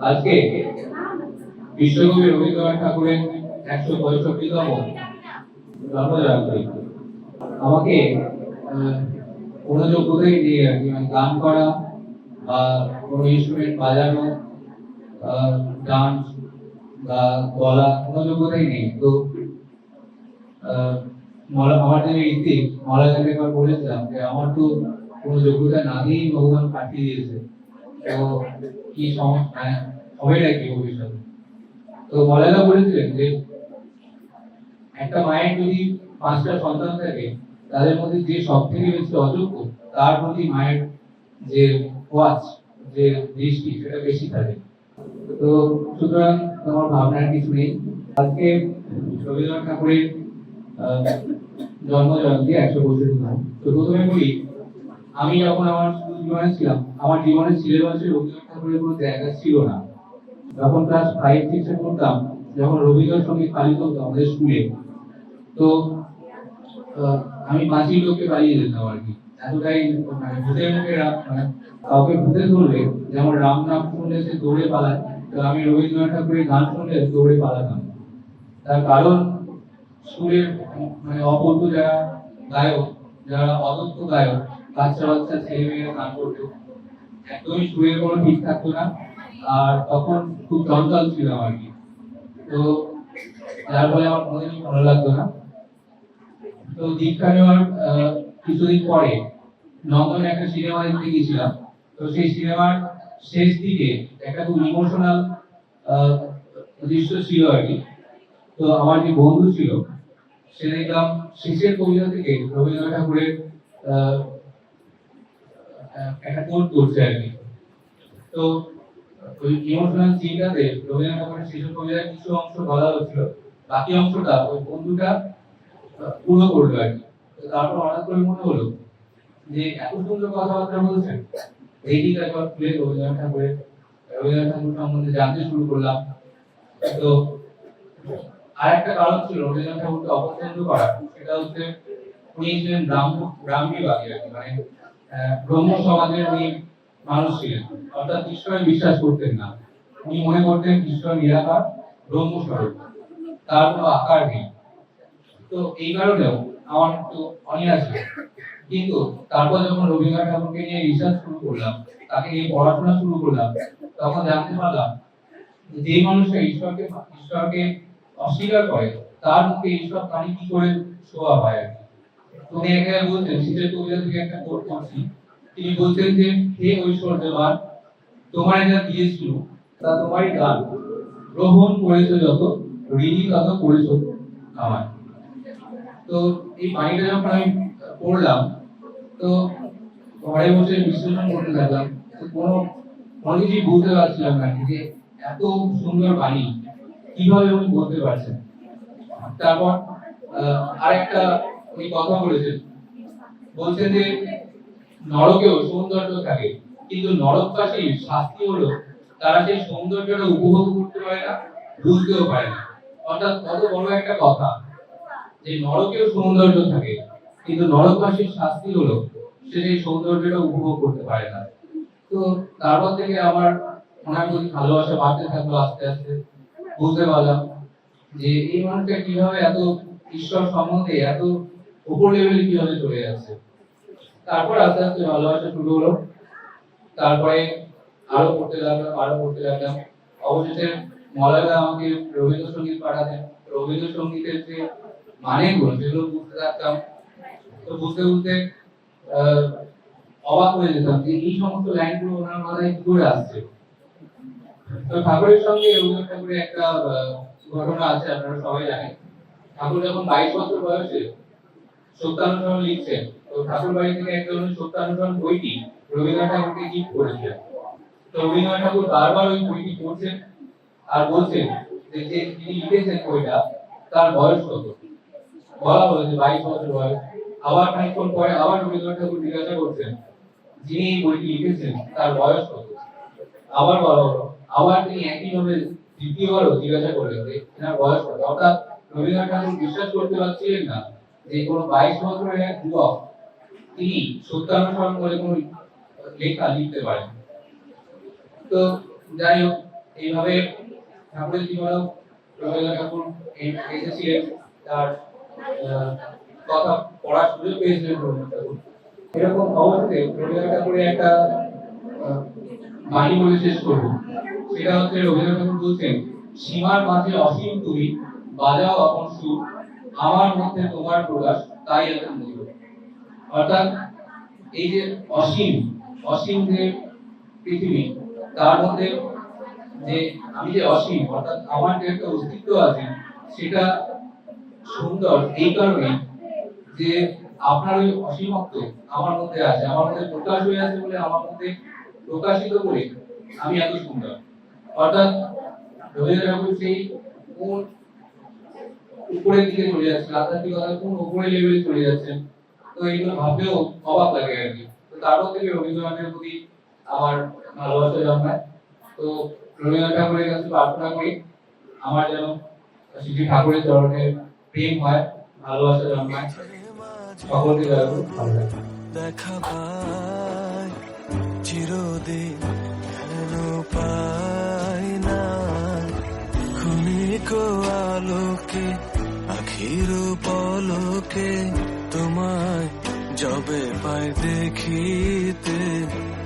আজকে বিশ্বকবি রবীন্দ্রনাথ ঠাকুরের ১৬৫তম জন্মজয়ন্তী। আমাকে কোনো যোগ্যতাই নেই আর কি, মানে গান করা বা কোনো ইনস্ট্রুমেন্ট বাজানো, ডান্স বা গলা, কোনো যোগ্যতাই নেই। তো আমার যে ঋত্বিক মলাগাকে একবার বলেছিলাম যে আমার তো কোনো যোগ্যতা না দিয়েই ভগবান পাঠিয়ে দিয়েছে, তো কি সমস্যা, হবে নাকি ভবিষ্যতে। তো মলাগা বলেছিলেন যে একটা মায়ের যদি 5টা সন্তান থাকে, তাদের মধ্যে যে সব থেকে বেশি অযোগ্য তার প্রতি মায়ের যে ওয়াচ, যে দৃষ্টি, সেটা বেশি থাকে। তো সুতরাং তোমার ভাবনার কিছু নেই। আজকে রবীন্দ্রনাথ ঠাকুরের জন্ম জয়ন্তী 165। তো প্রথমে বলি, আমি যখন আমার স্কুল জীবনে ছিলাম, আমার জীবনের সিলেবাসে রবীন্দ্রনাথ ঠাকুরের কোনো জায়গা ছিল না। যখন ক্লাস 5-6 এ পড়তাম, যখন রবীন্দ্রসঙ্গীত পালিত হতো আমাদের স্কুলে, তো আমি পাঁচিল লোককে পালিয়ে যেতাম আর কি। এতটাই মানে ভূতের মুখে মানে কাউকে ভূতে ধরলে যেমন রাম নাম শুনলে সে দৌড়ে পালায়, তো আমি রবীন্দ্রনাথ ঠাকুরের গান শুনলে দৌড়ে পালাতাম। তার কারণ স্কুলের মানে অপূর্ব যারা গায়ক, যারা অদক্ষ গায়ক, বাচ্চা বাচ্চা ছেলে মেয়েরা গান করতো, একদমই সুরের কোনো ঠিক থাকতো না। আর তখন খুব চঞ্চল ছিলাম আর কি। তো যার ফলে আমার কোনোদিনই ভালো লাগতো না। তো দীক্ষা নেওয়ার কিছুদিন পরে নন্দনে একটা সিনেমা দেখতে গেছিলাম। তো সেই সিনেমার শেষ দিকে একটা খুব ইমোশনাল দৃশ্য ছিল আর কি। তো আমার যে বন্ধু ছিল, সে দেখলাম শেষের কবিতা থেকে রবীন্দ্রনাথ ঠাকুরের একটা কোট করছে আর কি। তো ওই ইমোশনাল সিনটাতে রবীন্দ্রনাথ ঠাকুরের শেষের কবিতার কিছু অংশ বলা হচ্ছিল, বাকি অংশটা ওই বন্ধুটা পুরো করলো আর কি। তারপর হঠাৎ করে মনে হলো যে এত সুন্দর কথাবার্তা বলছেন, এই দিকে একবার খুলে রবীন্দ্রনাথ ঠাকুর সম্বন্ধে জানতে শুরু করলাম। তো আর একটা কারণ ছিল রবীন্দ্রনাথ ঠাকুরকে অপছন্দ করা, সেটা হচ্ছে উনি ছিলেন ব্রাহ্মীবাদী আর কি, মানে ব্রহ্ম সমাজের উনি মানুষ ছিলেন, অর্থাৎ ঈশ্বরে বিশ্বাস করতেন না। উনি মনে করতেন ঈশ্বর নিরাকার, ব্রহ্মস্বরূপ, তার কোনো আকার নেই। তো এই কারণেও আমার একটু অনীহা ছিল। কিন্তু তারপর যখন রবীন্দ্রনাথ ঠাকুরকে নিয়ে রিসার্চ শুরু করলাম, তাকে নিয়ে পড়াশোনা শুরু করলাম, তখন জানতে পারলাম যে মানুষটা ঈশ্বরকে অস্বীকার করে, তার মুখে ঈশ্বর বাণী কি করে শোভা পায়। উনি এখানে বলছেন, শীতের কবিতা থেকে একটা কোট করছি, তিনি বলছেন যে হে ঐশ্বর্যবান, তোমার যা দিয়েছিল তা তোমারই দান, গ্রহণ করেছো যত, ঋণী তত করেছো আমার। তো এই বাণীটা যখন আমি পড়লাম, তো ঘরে বসে বিশ্লেষণ করতে লাগলাম, কোনো কিছুই বুঝতে পারছিলাম না যে এত সুন্দর বাণী কিভাবে উনি বলতে পারছেন। তারপর আরেকটা উনি কথা বলেছেন, বলছেন যে নরকেও সৌন্দর্য থাকে, কিন্তু নরকবাসীর শাস্তি হলো তারা সেই সৌন্দর্যটা উপভোগ করতে পারে না, বুঝতেও পারে না। অর্থাৎ কত বড় একটা কথা যে নরকেও সৌন্দর্য থাকে, কিন্তু নরকবাসীর শাস্তি হলো সে সেই সৌন্দর্যটা উপভোগ করতে পারে না। তো তারপর থেকে আমার ওনার প্রতি ভালোবাসা বাড়তে থাকলো। আস্তে আস্তে বুঝতে পারলাম যে এই মানুষটা কিভাবে এত ঈশ্বর সম্বন্ধে এত উপর লেভেলে কিভাবে চলে যাচ্ছে। তারপর আস্তে আস্তে ভালোবাসা শুরু হলো। তারপরে আরো পড়তে লাগলাম। অবশেষে মলায়লা আমাকে রবীন্দ্রসঙ্গীত পাঠাতেন। রবীন্দ্রসঙ্গীতের যে মানেগুলো সেগুলো বুঝতে থাকতাম। তো বুঝতে বুঝতে অবাক হয়ে যেতাম যে এই সমস্ত লাইনগুলো ওনার মাথায় কি করে আসছে। তো ঠাকুরের সঙ্গে রবীন্দ্রনাথ ঠাকুরের একটা ঘটনা আছে, আপনারা সবাই জানেন। ঠাকুর যখন 22 বছর বয়সে সত্যানুসরণ লিখছেন, তো ঠাকুর বাড়ি থেকে একজন সত্যানুসরণ বইটি রবীন্দ্রনাথ ঠাকুরকে গিফট করেছিলেন। তো রবীন্দ্রনাথ ঠাকুর বারবার ওই বইটি পড়ছেন আর বলছেন যে যিনি লিখেছেন বইটা তার বয়স কত। বলা হলো যে 22 বছর বয়স। আবার খানিকক্ষণ পরে আবার রবীন্দ্রনাথ ঠাকুর জিজ্ঞাসা করছেন যিনি এই বইটি লিখেছেন তার বয়স কত। আবার বলা হলো, আবার তিনি একইভাবে দ্বিতীয়বারও জিজ্ঞাসা করলেন যে এনার বয়স কত। অর্থাৎ রবীন্দ্রনাথ ঠাকুর বিশ্বাস করতে পারছিলেন না যে কোনো 22 বছরের এক যুবক তিনি সত্যানুসরণ করে কোনো লেখা লিখতে পারেন। তো যাই হোক, এইভাবে ঠাকুরের জীবনেও রবীন্দ্রনাথ ঠাকুর এসেছিলেন, তার কথা পড়ার সুযোগ পেয়েছিলেন রবীন্দ্রনাথ ঠাকুর। এরকম অবস্থাতে রবীন্দ্রনাথ ঠাকুরের একটা বাণী বলে শেষ করবো। সেটা হচ্ছে রবীন্দ্রনাথ ঠাকুর বলছেন, সীমার মাঝে অসীম তুমি, বাজাও আপন সুর, আমার মধ্যে তোমার প্রকাশ, তাই এত মধুর। অর্থাৎ এই যে অসীম অসীম যে পৃথিবী, তার মধ্যে যে আমি যে অসীম, অর্থাৎ আমার যে একটা অস্তিত্ব আছে, সেটা সুন্দর এই কারণে যে আপনার ওই অসীমত্ব আমার মধ্যে আছে, আমার মধ্যে প্রকাশ হয়ে আছে বলে আমার মধ্যে প্রকাশিত করে আমি এত সুন্দর। অর্থাৎ রবীন্দ্রনাথ ঠাকুর সেই কোন উপরের দিকে চলে যাচ্ছেন, আধ্যাত্মিকতা কোন উপরের লেভেলে চলে যাচ্ছেন, তো এইগুলো ভাবলেও অবাক লাগে আর কি। তো তারপর থেকে রবীন্দ্রনাথের প্রতি আমার ভালোবাসা জন্মায়। তো রবীন্দ্রনাথ ঠাকুরের কাছে প্রার্থনা করি আমার যেন শ্রী ঠাকুরের চরণে প্রেম হয়, ভালোবাসা জন্মায়। সকলকে ভালো লাগে। দেখা পাই চিরদিন কেন পাই না, ক্ষণিক আলোকে আখির পলকে তোমায় যবে পাই দেখিতে।